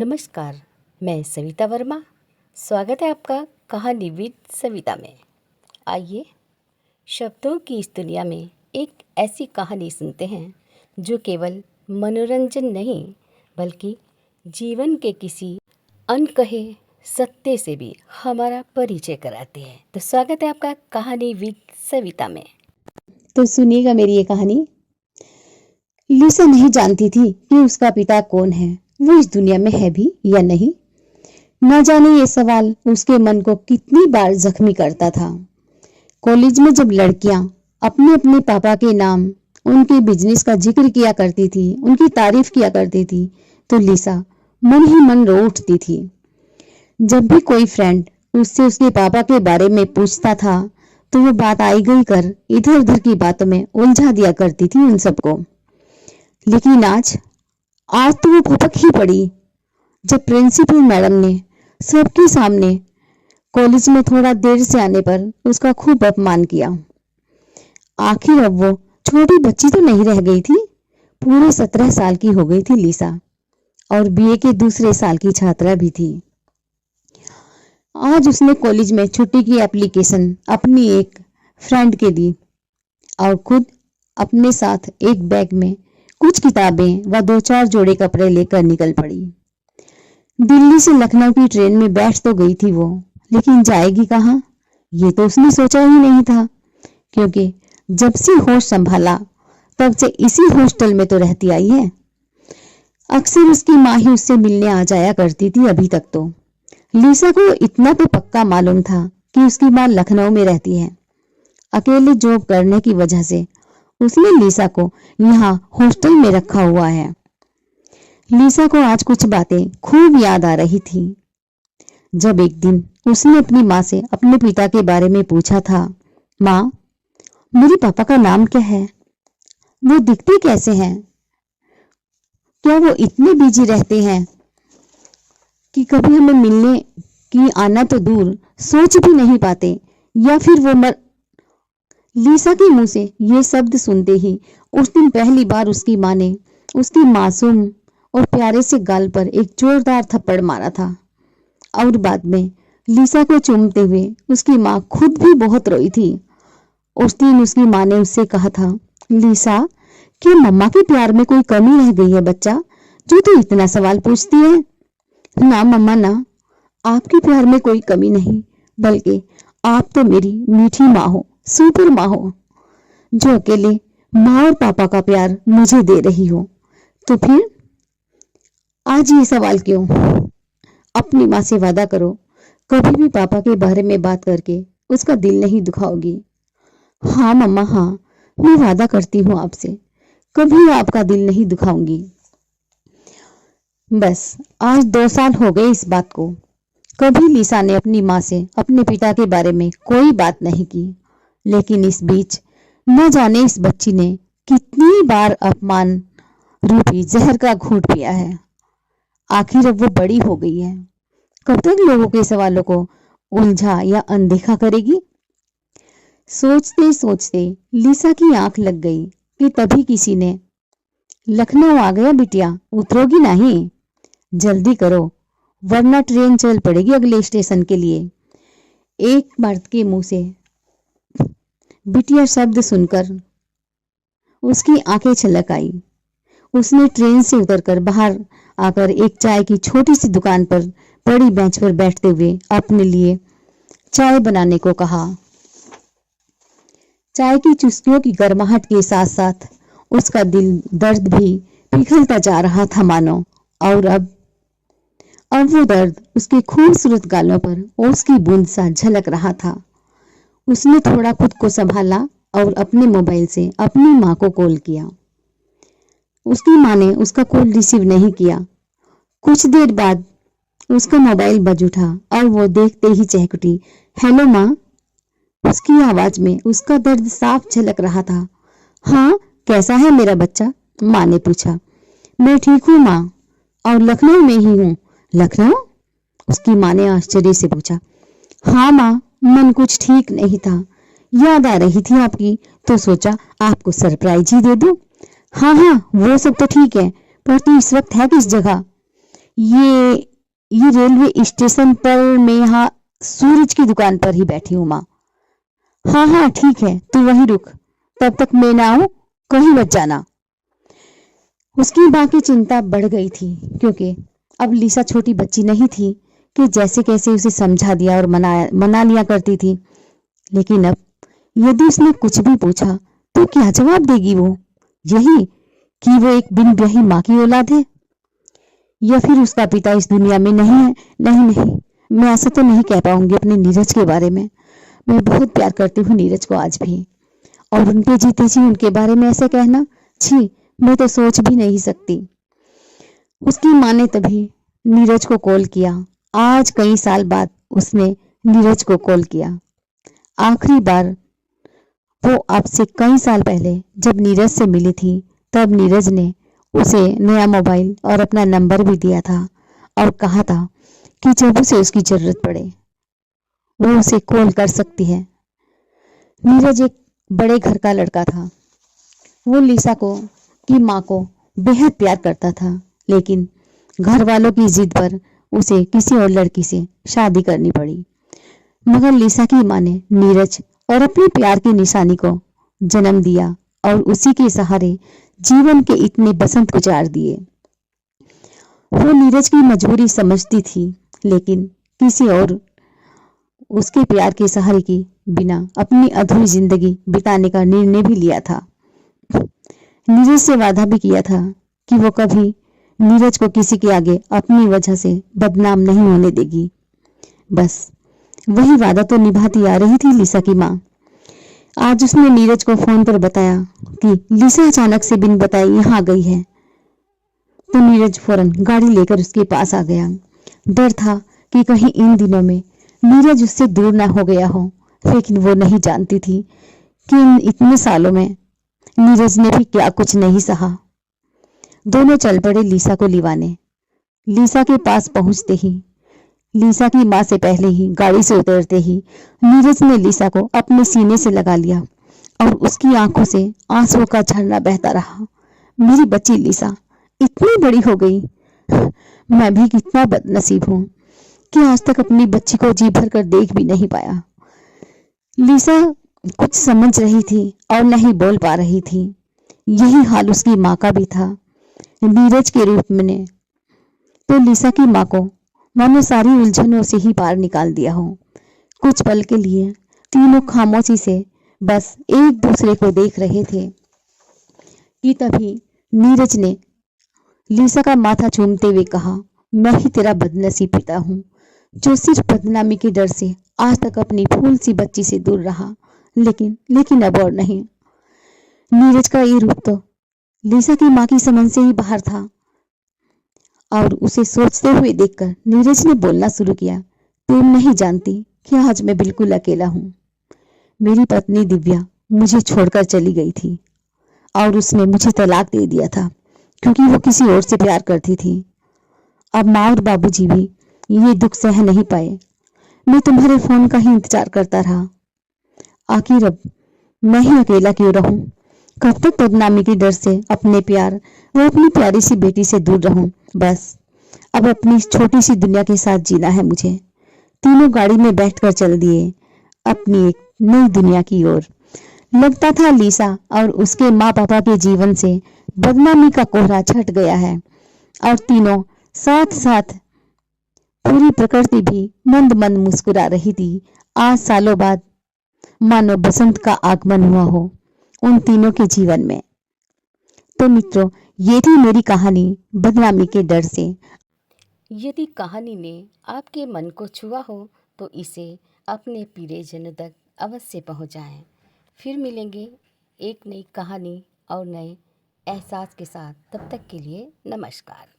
नमस्कार, मैं सविता वर्मा। स्वागत है आपका कहानी विद सविता में। आइए शब्दों की इस दुनिया में एक ऐसी कहानी सुनते हैं जो केवल मनोरंजन नहीं बल्कि जीवन के किसी अनकहे सत्य से भी हमारा परिचय कराती है। तो स्वागत है आपका कहानी विद सविता में। तो सुनिएगा मेरी ये कहानी। लिसा नहीं जानती थी कि उसका पिता कौन है, वो इस दुनिया में है भी या नहीं। न जाने ये सवाल उसके मन को कितनी बार जख्मी करता था। कॉलेज में जब लड़कियां अपने अपने पापा के नाम, उनके बिजनेस का जिक्र किया करती थी, उनकी तारीफ किया करती थी, तो लिसा मन ही मन रो उठती थी। जब भी कोई फ्रेंड उससे उसके पापा के बारे में पूछता था तो वो बात आई गई कर इधर उधर की बातों में उलझा दिया करती थी उन सबको। लेकिन आज तो वो भपक ही पड़ी जब प्रिंसिपल मैडम ने सबके सामने कॉलेज में थोड़ा देर से आने पर उसका खूब अपमान किया। आखिर अब वो छोटी बच्ची तो नहीं रह गई थी, पूरे 17 साल की हो गई थी लिसा, और बीए के दूसरे साल की छात्रा भी थी। आज उसने कॉलेज में छुट्टी की एप्लीकेशन अपनी एक फ्रेंड के दी और खुद अपने साथ एक बैग में कुछ किताबें व 2-4 जोड़े कपड़े लेकर निकल पड़ी। दिल्ली से लखनऊ की ट्रेन में बैठ तो गई थी वो, लेकिन जाएगी कहाँ, ये तो उसने सोचा ही नहीं था, क्योंकि जब से होश संभाला तब से इसी हॉस्टल में तो रहती आई है। अक्सर उसकी माँ ही उससे मिलने आ जाया करती थी। अभी तक तो लिसा को इतना तो पक्का मालूम था कि उसकी माँ लखनऊ में रहती है। अकेले जॉब करने की वजह से उसने लिसा को यहाँ हॉस्टल में रखा हुआ है। लिसा को आज कुछ बातें खूब याद आ रही थी। जब एक दिन उसने अपनी माँ से अपने पिता के बारे में पूछा था, माँ, मेरे पापा का नाम क्या है, वो दिखते कैसे हैं, क्या वो इतने बिजी रहते हैं कि कभी हमें मिलने की आना तो दूर सोच भी नहीं पाते, या फिर वो लिसा के मुंह से ये शब्द सुनते ही उस दिन पहली बार उसकी माँ ने उसकी मासूम और प्यारे से गाल पर एक जोरदार थप्पड़ मारा था। और बाद में लिसा को चूमते हुए उसकी माँ खुद भी बहुत रोई थी। उस दिन उसकी माँ ने उससे कहा था, लिसा, क्या मम्मा के प्यार में कोई कमी रह गई है बच्चा, जो तू इतना सवाल पूछती है? ना मम्मा ना, आपके प्यार में कोई कमी नहीं, बल्कि आप तो मेरी मीठी माँ हो, सुपर माँ हो, जो अकेले माँ और पापा का प्यार मुझे दे रही हो। तो फिर आज ये सवाल क्यों? अपनी माँ से वादा करो, कभी भी पापा के बारे में बात करके उसका दिल नहीं दुखाओगी। हाँ मम्मा, हाँ, मैं वादा करती हूँ आपसे, कभी आपका दिल नहीं दुखाऊंगी। बस आज 2 साल हो गए इस बात को। कभी लिसा ने अपनी माँ से अपने पिता के बारे में कोई बात नहीं की, लेकिन इस बीच न जाने इस बच्ची ने कितनी बार अपमान रूपी जहर का घूंट पिया है। आखिर अब वो बड़ी हो गई है, कब तक लोगों के सवालों को उलझा या अनदेखा करेगी? सोचते सोचते लिसा की आंख लग गई कि तभी किसी ने, लखनऊ आ गया बिटिया, उतरोगी नहीं? जल्दी करो वरना ट्रेन चल पड़ेगी अगले स्टेशन के लिए। एक मर्द के मुंह से बिटिया शब्द सुनकर उसकी आंखें छलक आई। उसने ट्रेन से उतरकर बाहर आकर एक चाय की छोटी सी दुकान पर बड़ी बेंच पर बैठते हुए अपने लिए चाय बनाने को कहा। चाय की चुस्कियों की गर्माहट के साथ साथ उसका दिल दर्द भी पिघलता जा रहा था मानो, और अब वो दर्द उसके खूबसूरत गालों पर ओस की बूंद सा झलक रहा था। उसने थोड़ा खुद को संभाला और अपने मोबाइल से अपनी माँ को कॉल किया। उसकी माँ ने उसका कॉल रिसीव नहीं किया। कुछ देर बाद उसका मोबाइल बज उठा और वो देखते ही चहक उठी। हेलो माँ। उसकी आवाज में उसका दर्द साफ झलक रहा था। हाँ, कैसा है मेरा बच्चा? माँ ने पूछा। मैं ठीक हूँ माँ, और लखनऊ में ही हूँ। लखनऊ? उसकी माँ ने आश्चर्य से पूछा। हाँ माँ, मन कुछ ठीक नहीं था, याद आ रही थी आपकी, तो सोचा आपको सरप्राइज ही दे दूं। हाँ हाँ, वो सब तो ठीक है, पर तू इस वक्त है किस जगह? ये ये रेलवे स्टेशन पर मैं यहाँ सूरज की दुकान पर ही बैठी हूँ माँ। हाँ हाँ ठीक है, तू वहीं रुक, तब तक मैं ना आऊं, कहीं मत जाना। उसकी माँ की चिंता बढ़ गई थी, क्योंकि अब लिसा छोटी बच्ची नहीं थी कि जैसे कैसे उसे समझा दिया और मना लिया करती थी। लेकिन अब यदि उसने कुछ भी पूछा तो क्या जवाब देगी वो? यही कि वो एक बिन ब्याही माँ की औलाद है, या फिर उसका पिता इस दुनिया में नहीं है। नहीं नहीं, मैं ऐसा तो नहीं कह पाऊंगी अपने नीरज के बारे में। मैं बहुत प्यार करती हूँ नीरज को आज भी, और उनके जीते जी उनके बारे में ऐसे कहना, छी, मैं तो सोच भी नहीं सकती। उसकी माँ ने तभी नीरज को कॉल किया। आज कई साल बाद उसने नीरज को कॉल किया। आखिरी बार वो आपसे कई साल पहले जब नीरज से मिली थी, तब नीरज ने उसे नया मोबाइल और अपना नंबर भी दिया था और कहा था कि जब उसे उसकी जरूरत पड़े वो उसे कॉल कर सकती है। नीरज एक बड़े घर का लड़का था। वो लिसा को की माँ को बेहद प्यार करता था, लेकिन घर वालों की जिद पर उसे किसी और लड़की से शादी करनी पड़ी। मगर लिसा की माँ ने नीरज और अपने प्यार की निशानी को जन्म दिया और उसी के सहारे जीवन के इतने बसंत गुजार दिए। वो नीरज की मजबूरी समझती थी, लेकिन किसी और उसके प्यार के सहारे की बिना अपनी अधूरी जिंदगी बिताने का निर्णय भी लिया था। नीरज से वादा भी किया था कि वो कभी नीरज को किसी के आगे अपनी वजह से बदनाम नहीं होने देगी। बस वही वादा तो निभाती आ रही थी लिसा की माँ। आज उसने नीरज को फोन पर बताया कि लिसा अचानक से बिन बताए यहाँ आ गई है, तो नीरज फौरन गाड़ी लेकर उसके पास आ गया। डर था कि कहीं इन दिनों में नीरज उससे दूर ना हो गया हो, लेकिन वो नहीं जानती थी कि इन इतने सालों में नीरज ने भी क्या कुछ नहीं सहा। दोनों चल पड़े लिसा को लिवाने। लिसा के पास पहुंचते ही, लिसा की माँ से पहले ही गाड़ी से उतरते ही नीरज ने लिसा को अपने सीने से लगा लिया और उसकी आंखों से आंसुओं का झरना बहता रहा। मेरी बच्ची लिसा इतनी बड़ी हो गई। मैं भी कितना बदनसीब हूँ कि आज तक अपनी बच्ची को जी भर कर देख भी नहीं पाया। लिसा कुछ समझ रही थी और नहीं बोल पा रही थी। यही हाल उसकी माँ का भी था। नीरज के रूप में तो लिसा की माँ को मानो सारी उलझनों से ही पार निकाल दिया हो। कुछ पल के लिए तीनों खामोशी से बस एक दूसरे को देख रहे थे कि तभी नीरज ने लिसा का माथा चूमते हुए कहा, मैं ही तेरा बदनसीब पिता हूँ, जो सिर्फ बदनामी के डर से आज तक अपनी फूल सी बच्ची से दूर रहा, लेकिन अब और नहीं। नीरज का ये रूप तो लिसा की माँ की समझ से ही बाहर था, और उसे सोचते हुए देखकर नीरज ने बोलना शुरू किया, तुम नहीं जानती कि आज मैं बिल्कुल अकेला हूँ। मेरी पत्नी दिव्या मुझे छोड़कर चली गई थी और उसने मुझे तलाक दे दिया था, क्योंकि वो किसी और से प्यार करती थी। अब माँ और बाबूजी भी ये दुख सह नहीं पाए। मैं तुम्हारे फोन का ही इंतजार करता रहा। आखिर अब मैं ही अकेला क्यों रहूं? कब तक बदनामी के डर से अपने प्यार वो अपनी प्यारी सी बेटी से दूर रहूं? बस अब अपनी छोटी सी दुनिया के साथ जीना है मुझे। तीनों गाड़ी में बैठकर चल दिए अपनी एक नई दुनिया की ओर। लगता था लिसा और उसके माँ पापा के जीवन से बदनामी का कोहरा छट गया है, और तीनों साथ साथ पूरी प्रकृति भी मंद मंद मुस्कुरा रही थी। आज सालों बाद मानो बसंत का आगमन हुआ हो उन तीनों के जीवन में। तो मित्रों, ये थी मेरी कहानी बदनामी के डर से। यदि कहानी ने आपके मन को छुआ हो तो इसे अपने प्रियजनों तक अवश्य पहुंचाएं। फिर मिलेंगे एक नई कहानी और नए एहसास के साथ। तब तक के लिए नमस्कार।